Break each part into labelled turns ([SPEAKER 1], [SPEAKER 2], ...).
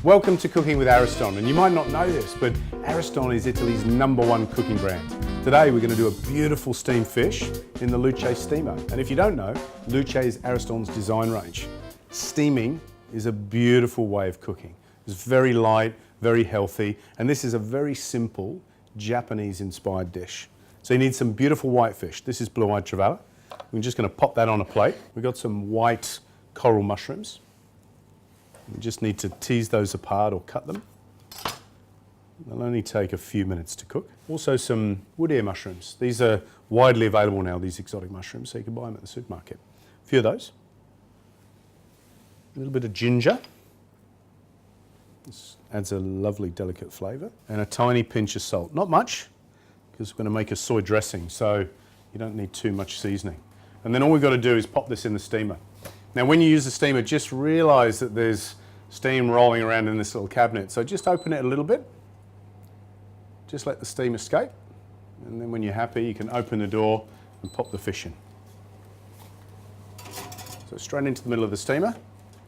[SPEAKER 1] Welcome to Cooking with Ariston, and you might not know this, but Ariston is Italy's #1 cooking brand. Today we're going to do a beautiful steamed fish in the Luce steamer. And if you don't know, Luce is Ariston's design range. Steaming is a beautiful way of cooking. It's very light, very healthy, and this is a very simple Japanese-inspired dish. So you need some beautiful white fish. This is blue-eyed trevally. We're just going to pop that on a plate. We've got some white coral mushrooms. We just need to tease those apart or cut them. They'll only take a few minutes to cook. Also some wood ear mushrooms. These are widely available now, these exotic mushrooms, so you can buy them at the supermarket. A few of those. A little bit of ginger. This adds a lovely delicate flavour. And a tiny pinch of salt. Not much, because we're going to make a soy dressing, so you don't need too much seasoning. And then all we've got to do is pop this in the steamer. Now when you use the steamer, just realise that there's steam rolling around in this little cabinet. So just open it a little bit. Just let the steam escape. And then when you're happy, you can open the door and pop the fish in. So straight into the middle of the steamer,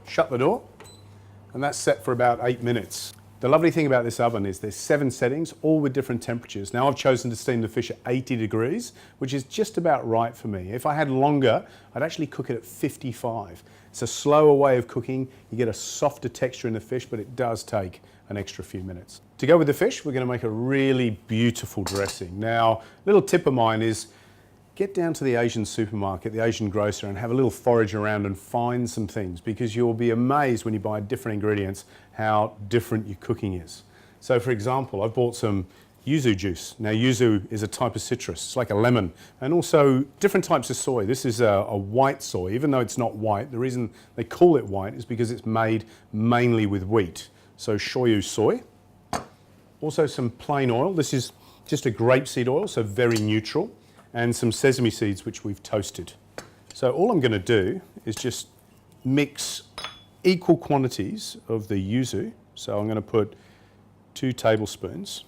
[SPEAKER 1] shut the door, and that's set for about 8 minutes. The lovely thing about this oven is there's 7 settings, all with different temperatures. Now I've chosen to steam the fish at 80 degrees, which is just about right for me. If I had longer, I'd actually cook it at 55. It's a slower way of cooking. You get a softer texture in the fish, but it does take an extra few minutes. To go with the fish, we're going to make a really beautiful dressing. Now, a little tip of mine is get down to the Asian supermarket, the Asian grocer, and have a little forage around and find some things, because you'll be amazed when you buy different ingredients how different your cooking is. So for example, I've bought some yuzu juice. Now yuzu is a type of citrus, it's like a lemon, and also different types of soy. This is a white soy, even though it's not white. The reason they call it white is because it's made mainly with wheat. So shoyu soy. Also some plain oil. This is just a grapeseed oil, so very neutral. And some sesame seeds which we've toasted. So all I'm going to do is just mix equal quantities of the yuzu. So I'm going to put 2 tablespoons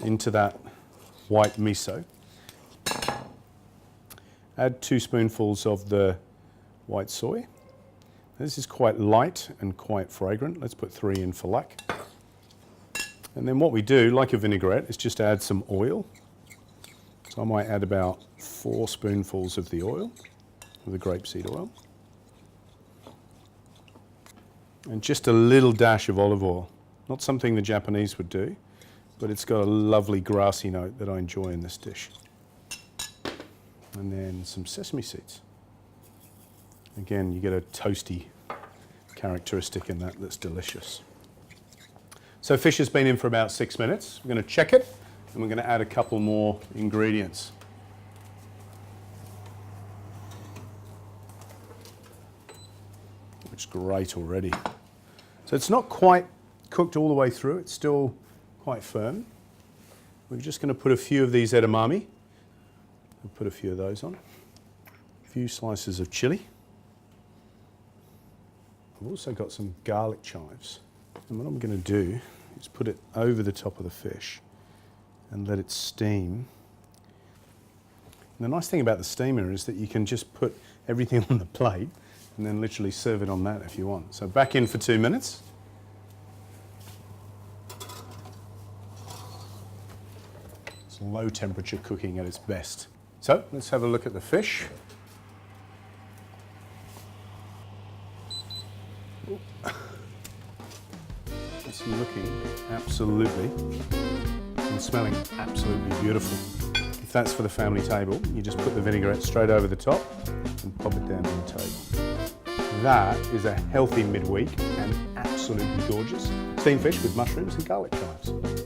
[SPEAKER 1] into that white miso. Add 2 spoonfuls of the white soy. This is quite light and quite fragrant. Let's put 3 in for luck. And then what we do, like a vinaigrette, is just add some oil. So I might add about 4 spoonfuls of the oil, of the grapeseed oil. And just a little dash of olive oil. Not something the Japanese would do, but it's got a lovely grassy note that I enjoy in this dish. And then some sesame seeds. Again, you get a toasty characteristic in that that's delicious. So fish has been in for about 6 minutes. We're going to check it. And we're going to add a couple more ingredients. Looks great already. So it's not quite cooked all the way through, it's still quite firm. We're just going to put a few of these edamame. We'll put a few of those on. A few slices of chili. I've also got some garlic chives. And what I'm going to do is put it over the top of the fish and let it steam. And the nice thing about the steamer is that you can just put everything on the plate and then literally serve it on that if you want. So back in for 2 minutes. It's low temperature cooking at its best. So let's have a look at the fish. It's looking absolutely and smelling absolutely beautiful. If that's for the family table, you just put the vinaigrette straight over the top and pop it down on the table. That is a healthy midweek and absolutely gorgeous steamed fish with mushrooms and garlic chives.